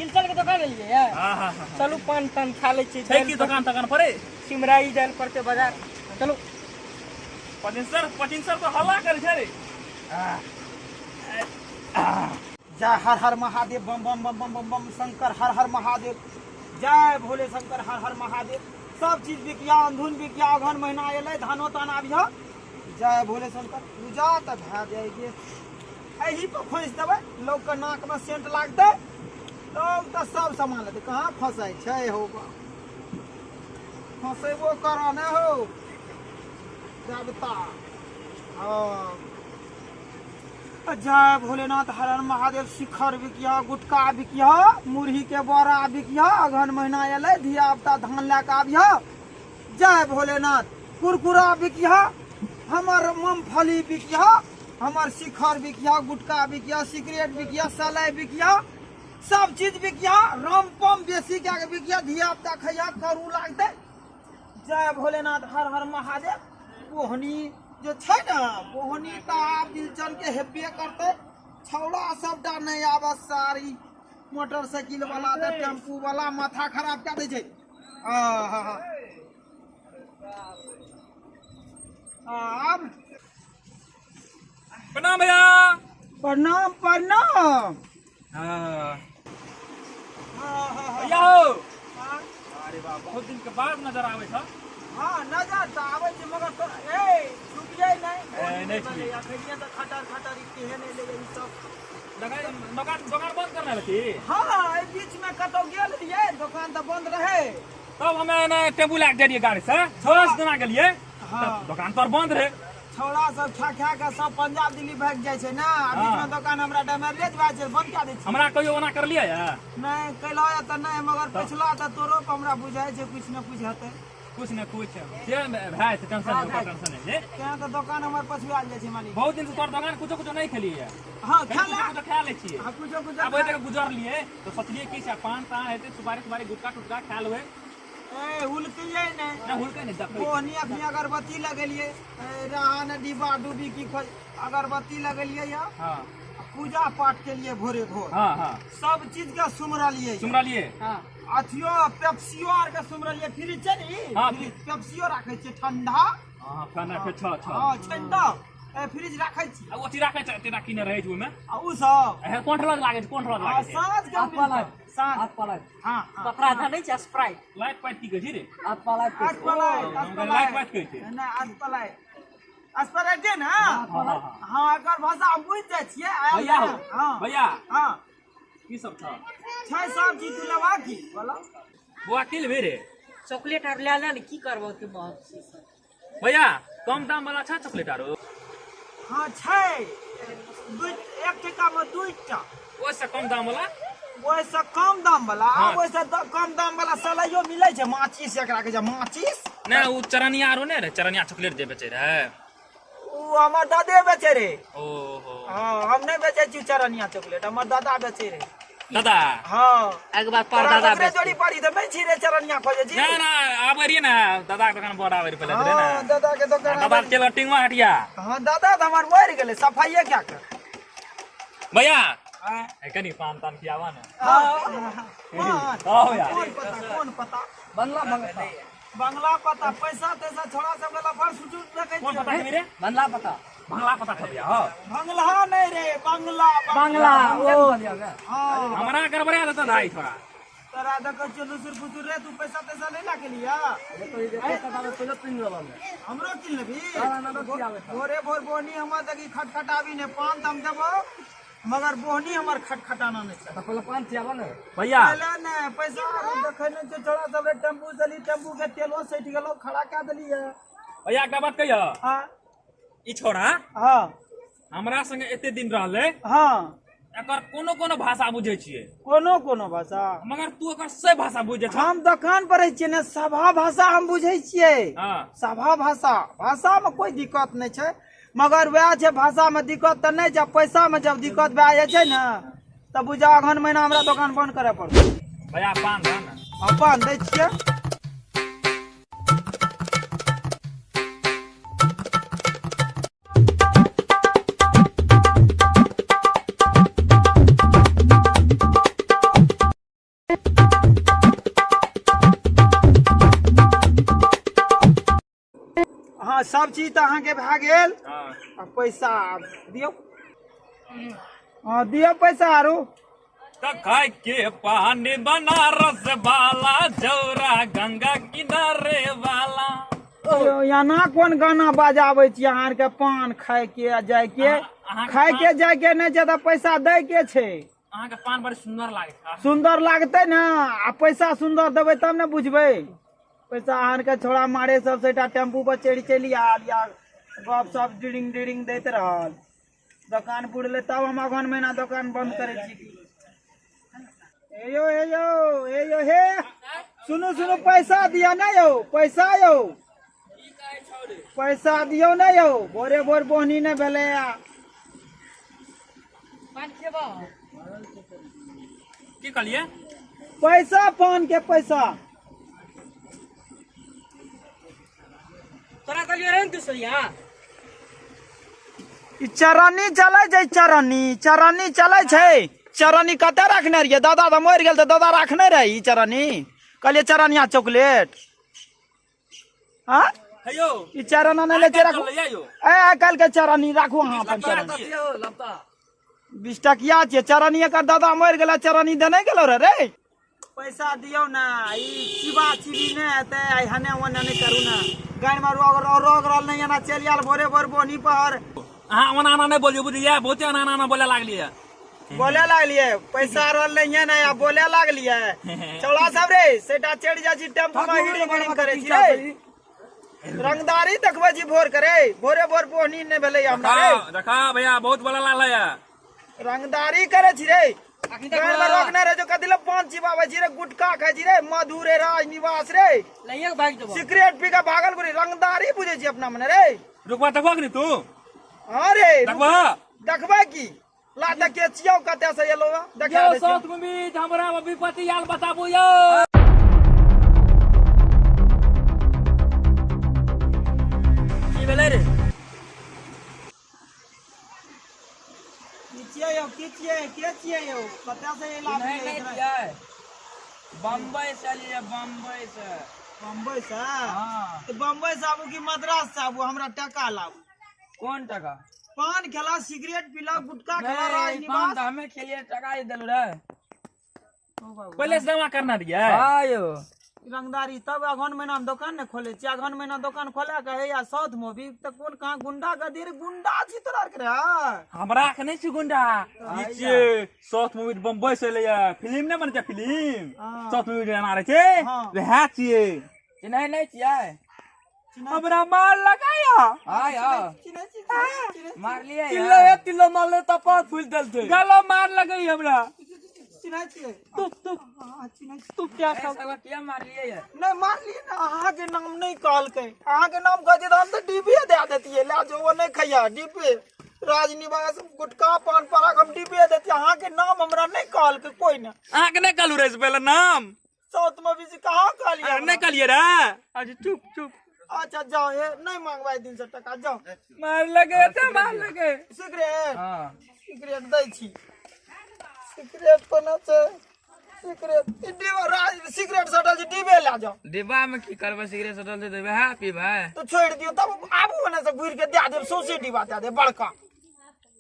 गिलचल के दुकान लिए है। चलो पान तान खा ले छी। की दुकान तकान पड़े सिमराई जाल पड़ते बाजार। चलो पचिंसर तो हल्ला करे छे रे। जय हर हर महादेव बम बम बम बम बम बम शंकर हर हर महादेव। जय भोले शंकर हर हर महादेव। सब चीज बिकिया अंधुन बिकिया अघन महीना एले धानो तान आबिया। जय भोले शंकर पूजा त भए जाएगी। एही पर खोज देबै लोग के नाक में सेंट लागते लोग त सब सामान लेते। कहाँ फंसाई छै हो फंसेबो कराने हो देवता। जय भोलेनाथ हर हर महादेव। शिखर बिकिया गुटका बिकिया मुरही के बोरा बिकिया अघन महीना एले धिया पुता धान लैके आबिया। जय भोलेनाथ कुरकुरा बिकिया हमर मूंगफली बिकिया हमर शिखर बिकिया गुटका बिकिया सिगरेट बिकिया सलाई बिकिया सब चीज बिकिया रामपम बेसी क्या बिकिया धिया पुता खैया करू लागते। जय भोलेनाथ हर हर महादेव। बोहनी जो छै ना बोहनी का आप दिलचन के हेब्बे करते छौड़ा सबटा नहीं आबे सारी मोटरसाइकिल वाला दे टेम्पू वाला माथा खराब कर दे छै। अब प्रणाम भैया। प्रणाम प्रणाम। भैया हो अरे वाह बहुत दिन के बाद नजर आवे छ। हाँ नजर तो आवे छै मगर तो ए छुपिए नहीं नहीं छुपिए। अखनिया तो खटर खटर केहे नहीं ले ई सब दुकान बंद करने लगी। हाँ ए बीच में कतो गेल रहिए दुकान तो बंद रहे तब हमें ना टेम्पू लाग जाइए गाड़ी से 6 दिन के लिए। हाँ दुकान पर बंद रहे छौड़ा सब खा खा के सब पंजाब दिल्ली भाग जाय छै ना। बीच में दुकान हमरा डैमेज भए छै बंद कर दै छी। हमरा कहियो ओना कर लिया या नहीं कैलो या त नहीं मगर पिछला त तोरो पे हमरा बुझाय छै कुछ न कुछ हेतै। कुछ न कुछ जे भाई टेंशन है क्या तो दुकान हमर पछुआ जाय छै मालिक। बहुत दिन से तोर दुकान कुछ नहीं खेलिए है। हां खाला कुछ खा ले छी। हां कुछ अब एते गुजर लिए तो सोचलिए कि पान ता हेते सुपारी गुटका टुटका खा लेबे। ए हुलकिए नहीं ना हुलके नहीं देखो कोनी अखनी अगरबत्ती लगेलिए रहा न डिब्बा डुबी की अगरबत्ती लगेलिए या। हां पूजा पाठ के लिए भोरे भोर। हां सब चीज का सुमरा लिए। हां अथियो पेप्सियो आर के सुमरा लिए फ्रिज छै नी। हां पेप्सियो राखे छै ठंडा। हां खाना पे छ हां ठंडा ए फ्रिज राखे छी। आ ओती राखे छै तेना किने रहै छै ओमे आ उ सब ए कंट्रोल लागे छै कंट्रोल लागे छै। साँझ के पलाय साँझ पलाय हां ककरा था नहीं छै स्प्राइट लाइट पाइट की कहै छी रे। पलाय लाइट पाइट कहै छै ना पलाय अस्पराइटे ना। हां एकर भाषा हम बुझ जाय छियै। भैया हां भैया हां की सब था छै सब चीज तू लेवा की बोला बुआ की लेबे रे। चॉकलेट आर ले ले की करबो के बहुत भैया कम दाम वाला छै चॉकलेट आरो। हां छै एक टका में 2टा ओसे कम दाम वाला ओइसे कम दाम वाला ओइसे कम दाम वाला सलाइयो मिलै छै माचिस एकरा के जे माचिस ना उ चरनिया आरो ने रे चरनिया चॉकलेट जे बेचे रहे उ हमर दादे बेचे रे। ओहो हां हम नहीं बेचे छी चरनिया चॉकलेट हमर दादा बेचे रे। दादा हां एक बार पर दादा बेचे जोड़ी पड़ी त मैं छी रे चरनिया खोजे छी। ना ना आबे रे ना दादा के दुकान बड़ आबे रे पहले रे ना। हां दादा के दुकान दादा चल टिंगवा हटिया। हां दादा त हमर मर गेले सफाईए क्या कर भैया ए कनी पान तान खियावा ना। हां यार कौन पता बंगला पता पैसा तैसा छोड़ा सब वाला पर सुजूद देखे कौन पता है मेरे बंगला पता था भैया। हां बंगला नहीं रे बंगला हां हमरा गड़बड़ा देता भाई थोड़ा तोरा देखो चलू सुर फुसुर रे तू पैसा तैसा नहीं ला के लिया हमरो किन लेबी भोरे भोर बोहनी हमर देखी खटखटाबी ने पान तम देबो मगर बोहनी हमर खटखटाना नहीं छै। पहले पान छियाबो ने भैया पहले ने पैसा देखे ने छोड़ा सब रे टेम्पू चली टेम्पू के तेलो सैठ गेलो खड़ा कर देलिए। भैया का बात कहियो हां ई छोड़ा हां हमरा संगे एते दिन रहले हां एकर कोनो भाषा बुझै छियै कोनो भाषा मगर तू एकर से भाषा बुझै छ। हम दुकान पर छियै ने सभा भाषा हम बुझै छियै। हां सभा भाषा में कोई दिक्कत नहीं छै मगर वह छै भाषा में दिक्कत त नहीं जब पैसा में जब दिक्कत भए जाय छै ना तब बुझा अगहन महीना हमरा दुकान बंद करे पड़त। भैया पान दे ना हम पान दै छियै। हाँ सब चीज तो अहाँ के भए गेल। हाँ आ पैसा दियो। हाँ दियो पैसा आरो। तो खाए के पानी बनारस वाला जौरा गंगा किनारे वाला। यहाँ कौन गाना बजाबै छी अहाँ के? पान खाए के आ जाय के, खाए के जाय के नहीं ज्यादा पैसा दे के छै। अहाँ के पान बड़ी सुंदर लागे। सुंदर लागते ना, आ पैसा सुंदर देबै तब न बुझबै। पैसा अहाँ के छोड़ा मारे सब सेटा टेम्पू पर चढ़ी आल या गप सप डिरिंग डिरिंग दैत रहल। दुकान बुड़ले तब हम अगहन महीना दुकान बंद करे छी। ए यो हे सुनो सुनो, पैसा दिया ना यो, पैसा यो, पैसा दियो ना यो। भोरे भोर बोहनी ने भेले। की कहलिए? पैसा पान के पैसा तोरा कहलियो रे दूसरिया ई चरनी चले छै। चरनी चले छै। चरनी कते रखने रहिए? दादा तो मर गेल, तो दादा रखने रहे ई चरनी। कहलिए चरनिया चॉकलेट। हाँ हेयो ई चरना नहीं ले छै रखो। ले आयो। ए कल के चरनी राखू अहाँ अपन चरनी। 20 टकिया छै चरनी। एकर दादा मर गेल, चरनी दे नहीं गेलो रे। पैसा दियो ना, ई चिबा चिबी ने एते आई हने ओने नहीं करू ना। गाड़ी मारू अगर रोग रहल नहीं ना चल आल भोरे भोर बोनी पर। अहाँ ओना नहीं बोलियो बुझिए, बहुते अना बोले लागलिए। बोले लागलिए पैसा रहल नहीं है ना, या बोले लागलिए। चौड़ा सब रे सेटा चढ़ जा छी टेम्पू में हिडिंग हिडिंग करे छी रे। रंगदारी देखबे छी भोर करे। भोरे भोर बोहनी नहीं भेले हमरा रे। देखा भैया बहुत बोला लागल है। रंगदारी करे छी रे। गाड़ी में रोकने रे जो कदिले पान चिबावे छी रे, गुटखा खाय छी रे, मधु रे, राज निवास रे, लइया भाग देबो। सिगरेट पी के भागल गुरी। रंगदारी बुझे छी अपना मने रे। रुकवा देखबो कि तू? हां रे देखबो। देखबे की ला देखे छियौ कते से एलो देखा दे। साथ में भी हमरा विपत्ति आल बताबू यो। की भेलै रे? के छियै यो? कते से एला? बम्बई से लिए, बम्बई से। बम्बई से? हाँ। तो बम्बई से आबू कि मद्रास से आबू? हमरा टका लाबू। कौन टका? पान खेला, सिगरेट पीला, गुटखा खेला, राज पान निवास। तो हमें खेलिए, टका ही देलू रे। पहले से जमा करना दिया। हाँ यो रंगदारी तब अगहन महीना में दुकान ने खोले छी। अगहन महीना दुकान खोला के है या साउथ में भी तो कौन कहाँ गुंडा गदीर गुंडा छी तोरा के रे। हमरा के नहीं छी गुंडा। नीचे साउथ मूवी बम्बई से ले फिल्म ने बन जा फिल्म। हाँ। साउथ मूवी बना रहे छे। हाँ। वह छिए। नहीं चाहिए। हमरा मार लगाया। हाँ यार चिन्है मार लिया तिल्लो तिल्लो मार ले तो पाँच फूल दल थे। गलो मार लगई हमरा। छियै। तू क्या क्या मार लिया यार? नहीं मार लिए ना। अहाँ के नाम नहीं कहलकै। अहाँ के नाम कह दे हम तो डिब्बे दे देतिए। ला जो वो नहीं खैया डिब्बे राज निवास गुटखा पान पराग हम डिब्बे देते। अहाँ के नाम हमरा नहीं कहलकै कोई ना। अहाँ के नहीं कहलू रे पहले नाम। साउथ में भी कहाँ कहलिए? नहीं कहलिए रे। आज चुप चुप। अच्छा जाओ ये नहीं मांगवाई दिन से टका जाओ। मार लगे तो मार लगे। सिगरेट हाँ सिगरेट दै छी। सिगरेट कोना छै? सिगरेट डिब्बा राज सिगरेट सटल छी डिब्बे ला जाओ। डिब्बा में की करबे? सिगरेट सटल दे देबे। हाँ पीबे तो छोड़ दियो तब आबू ओने से घुर के दे दे। सोसे डिब्बा दे दे बड़का।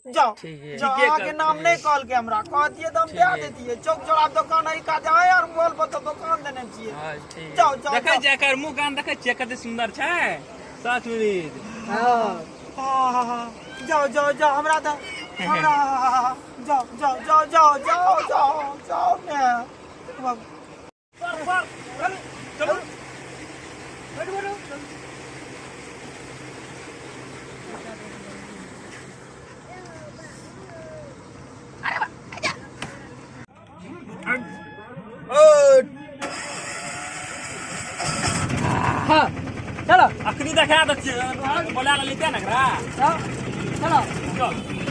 जाओ ठीक है। जाओ। अहाँ के नाम नहीं कहल के हमरा कहतिए तो हम दे देतिए। चौक चौड़ा दुकान है का जाए और मोल पर तो दुकान देने छिए। हाँ ठीक। जाओ जाओ देखे जेकर मुंह कान देखे छिए कते सुंदर छै। सच में। हाँ जाओ जाओ जाओ हमरा तो हमरा जाओ जाओ जाओ जाओ जाओ जाओ जाओ ने। चलो हाँ चलो अखनी देखा दे बोला लेते ना चलो। चल